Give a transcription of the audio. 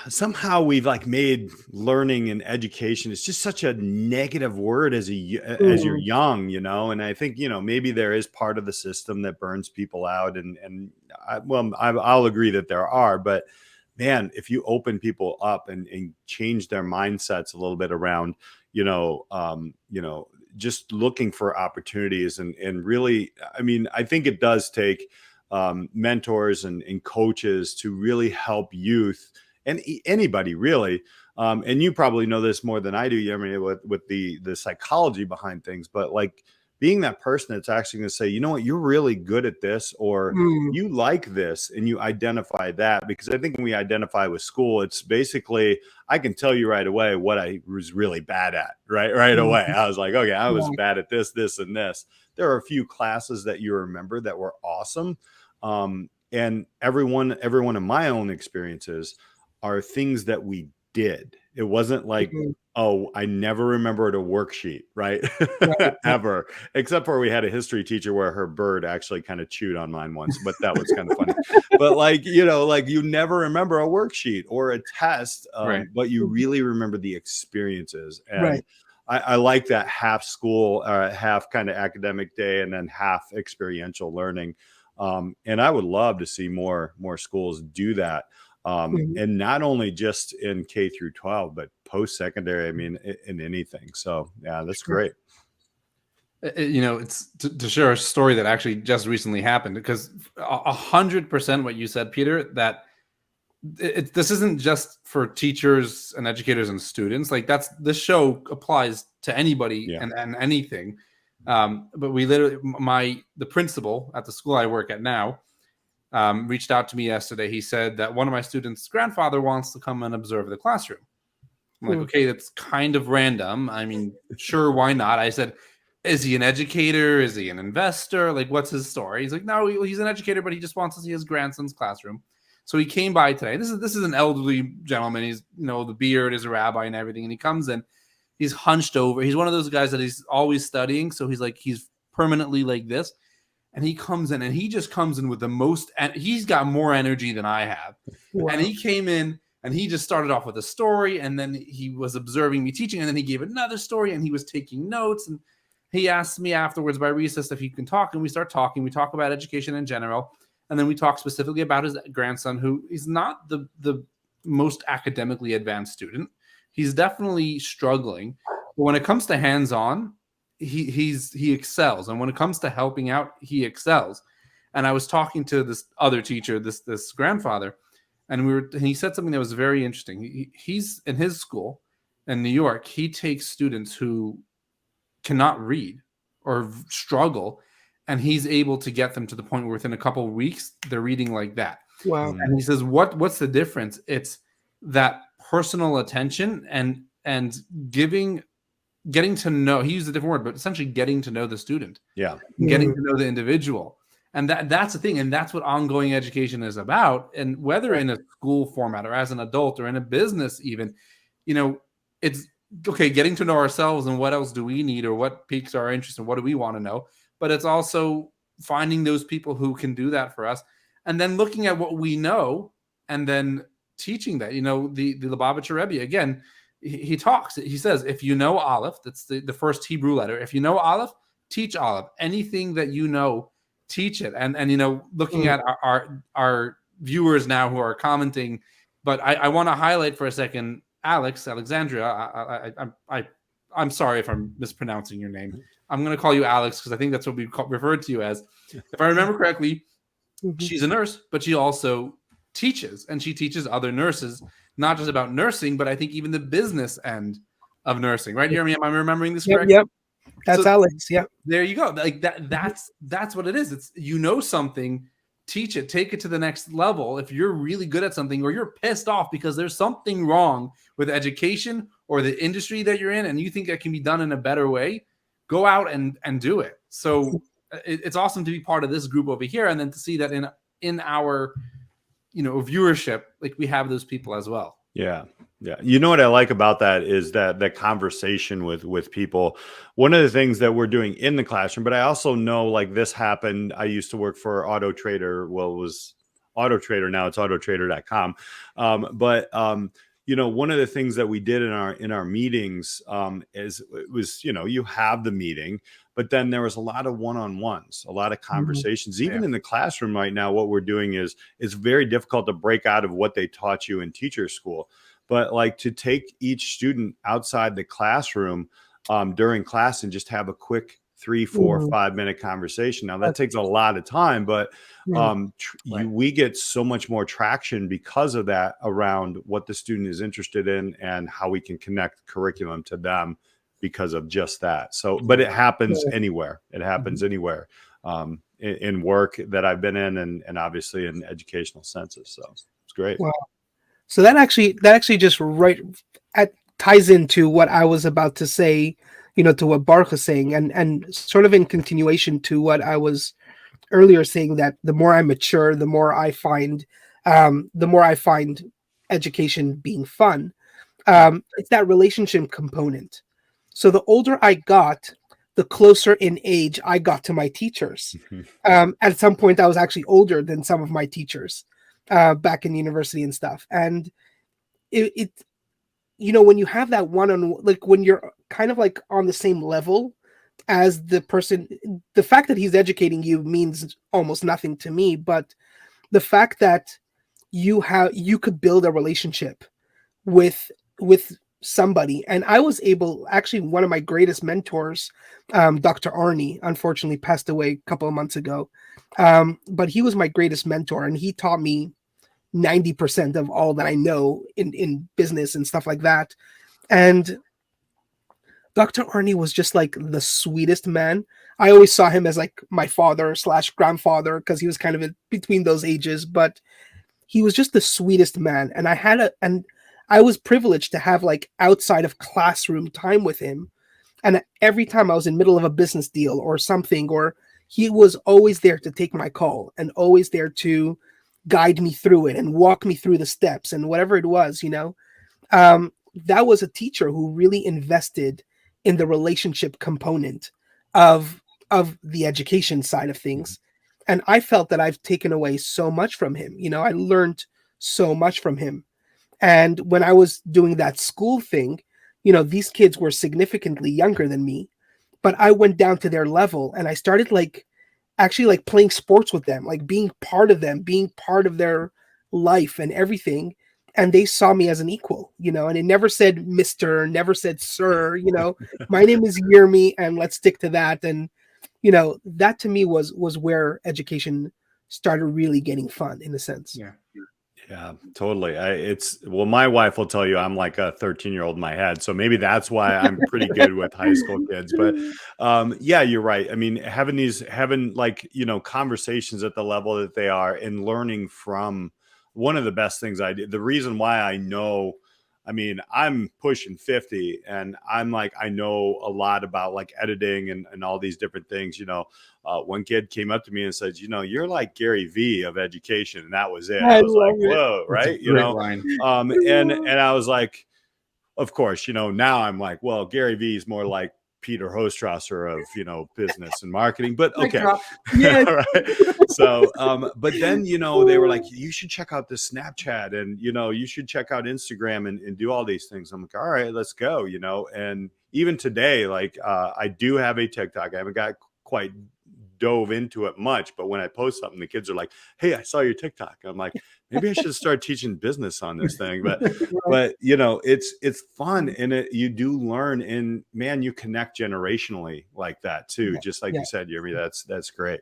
somehow we've like made learning and education, it's just such a negative word as you're young, you know. And I think, you know, maybe there is part of the system that burns people out, and I'll agree that there are, but man, if you open people up and change their mindsets a little bit around, just looking for opportunities and really, I mean, I think it does take mentors and coaches to really help youth and anybody really. And you probably know this more than I do, I mean, with the psychology behind things, but like being that person that's actually going to say, you know what, you're really good at this, or you like this, and you identify that. Because I think when we identify with school, it's basically, I can tell you right away what I was really bad at, right away. I was like, okay, I was bad at this, and this. There are a few classes that you remember that were awesome. And every one of my own experiences are things that we did. It wasn't like, oh, I never remembered a worksheet, right? Ever, except for we had a history teacher where her bird actually kind of chewed on mine once, but that was kind of funny. But like, you know, like you never remember a worksheet or a test, but you really remember the experiences. And I like that half school, half kind of academic day, and then half experiential learning. And I would love to see more schools do that. And not only just in K through 12, but post-secondary, I mean, in anything. So yeah, that's great. You know, it's to share a story that actually just recently happened, because 100% what you said, Peter, that this isn't just for teachers and educators and students. Like this show applies to anybody and anything. But we literally, the principal at the school I work at now, reached out to me yesterday. He said that one of my students' grandfather wants to come and observe the classroom. I'm like, okay, that's kind of random. I mean, sure, why not? I said, is he an educator? Is he an investor? Like, what's his story? He's like, no, he's an educator, but he just wants to see his grandson's classroom. So he came by today. This is an elderly gentleman. He's, you know, the beard is a rabbi and everything. And he comes in, he's hunched over. He's one of those guys that he's always studying. So he's like, he's permanently like this. And he comes in, and he just comes in with the most, and he's got more energy than I have. Wow. And he came in, and he just started off with a story, and then he was observing me teaching, and then he gave another story, and he was taking notes. And he asked me afterwards by recess if he can talk, and we start talking. We talk about education in general, and then we talk specifically about his grandson, who is not the most academically advanced student. He's definitely struggling. But when it comes to hands-on, he excels, and when it comes to helping out, he excels. And I was talking to this other teacher, this grandfather, and he said something that was very interesting. He's in his school in New York. He takes students who cannot read or struggle, and he's able to get them to the point where within a couple of weeks they're reading like that. Wow! And he says, what's the difference? It's that personal attention and getting to know, he used a different word, but essentially getting to know the student. Yeah. Getting to know the individual. And that's the thing. And that's what ongoing education is about. And whether in a school format or as an adult or in a business, even, you know, it's okay, getting to know ourselves and what else do we need, or what piques our interest and what do we want to know. But it's also finding those people who can do that for us, and then looking at what we know and then teaching that. You know, the Lubavitcher Rebbe, again, he talks, he says, if you know Aleph, that's the first Hebrew letter. If you know Aleph, teach Aleph. Anything that you know, teach it. And you know, looking at our viewers now who are commenting, but I want to highlight for a second, Alexandria. I'm sorry if I'm mispronouncing your name. I'm going to call you Alex because I think that's what we referred to you as. If I remember correctly, she's a nurse, but she also teaches, and she teaches other nurses, not just about nursing, but I think even the business end of nursing. Right, Jeremy? Am I remembering this correctly? Yep. That's Alex. Yep. There you go. Like that's what it is. It's, you know, something, teach it, take it to the next level. If you're really good at something, or you're pissed off because there's something wrong with education or the industry that you're in, and you think it can be done in a better way, go out and do it. So it's awesome to be part of this group over here, and then to see that in our, you know, viewership, like we have those people as well. Yeah. Yeah. You know what I like about that is that conversation with people. One of the things that we're doing in the classroom, but I also know, like, this happened. I used to work for Auto Trader. Well, it was Auto Trader. Now it's autotrader.com. But one of the things that we did in our meetings is it was, you have the meeting, but then there was a lot of one-on-ones, a lot of conversations. Even in the classroom right now, what we're doing is it's very difficult to break out of what they taught you in teacher school. But like to take each student outside the classroom during class and just have a quick 3, 4, 5-minute conversation. Now that takes a lot of time, but we get so much more traction because of that around what the student is interested in and how we can connect curriculum to them because of just that. So, but it happens anywhere. It happens anywhere in work that I've been in and obviously in educational senses. So it's great. Wow. So that actually just ties into what I was about to say, to what Bark was saying, and sort of in continuation to what I was earlier saying, that the more I mature, the more I find education being fun. It's that relationship component. So the older I got, the closer in age I got to my teachers. At some point, I was actually older than some of my teachers back in university and stuff. And it when you have that one-on-one, like when you're kind of like on the same level as the person, the fact that he's educating you means almost nothing to me. But the fact that you could build a relationship with somebody. And I was able, actually, one of my greatest mentors, Dr. Arnie, unfortunately passed away a couple of months ago. But he was my greatest mentor, and he taught me 90% of all that I know in business and stuff like that. And Dr. Arnie was just like the sweetest man. I always saw him as like my father/grandfather because he was kind of between those ages, but he was just the sweetest man. And I was privileged to have like outside of classroom time with him. And every time I was in middle of a business deal or something, or he was always there to take my call and always there to guide me through it and walk me through the steps and whatever it was, that was a teacher who really invested in the relationship component of the education side of things. And I felt that I've taken away so much from him. I learned so much from him. And when I was doing that school thing, these kids were significantly younger than me, but I went down to their level and I started actually playing sports with them, like being part of them, being part of their life and everything. And they saw me as an equal, and it never said Mr., never said Sir, my name is Yermi and let's stick to that. And, that to me was where education started really getting fun in a sense. Yeah, totally. My wife will tell you I'm like a 13-year-old in my head. So maybe that's why I'm pretty good with high school kids. But yeah, you're right. I mean, having conversations at the level that they are and learning from one of the best things I did. The reason why I know, I mean, I'm pushing 50 and I know a lot about like editing and all these different things. One kid came up to me and said, you're like Gary V of education. And that was it. I was like, whoa, right. And I was like, of course, now I'm like, well, Gary V is more like Peter Hostrawser of, business and marketing, but okay. Right. So, but then, they were like, you should check out this Snapchat and, you should check out Instagram and do all these things. I'm like, all right, let's go, and even today, I do have a TikTok. I haven't got quite dove into it much, but when I post something, the kids are like, hey, I saw your TikTok. I'm like, maybe I should start teaching business on this thing. But it's fun and you do learn, and man, you connect generationally like that too. Just like you said, Yermi, that's great.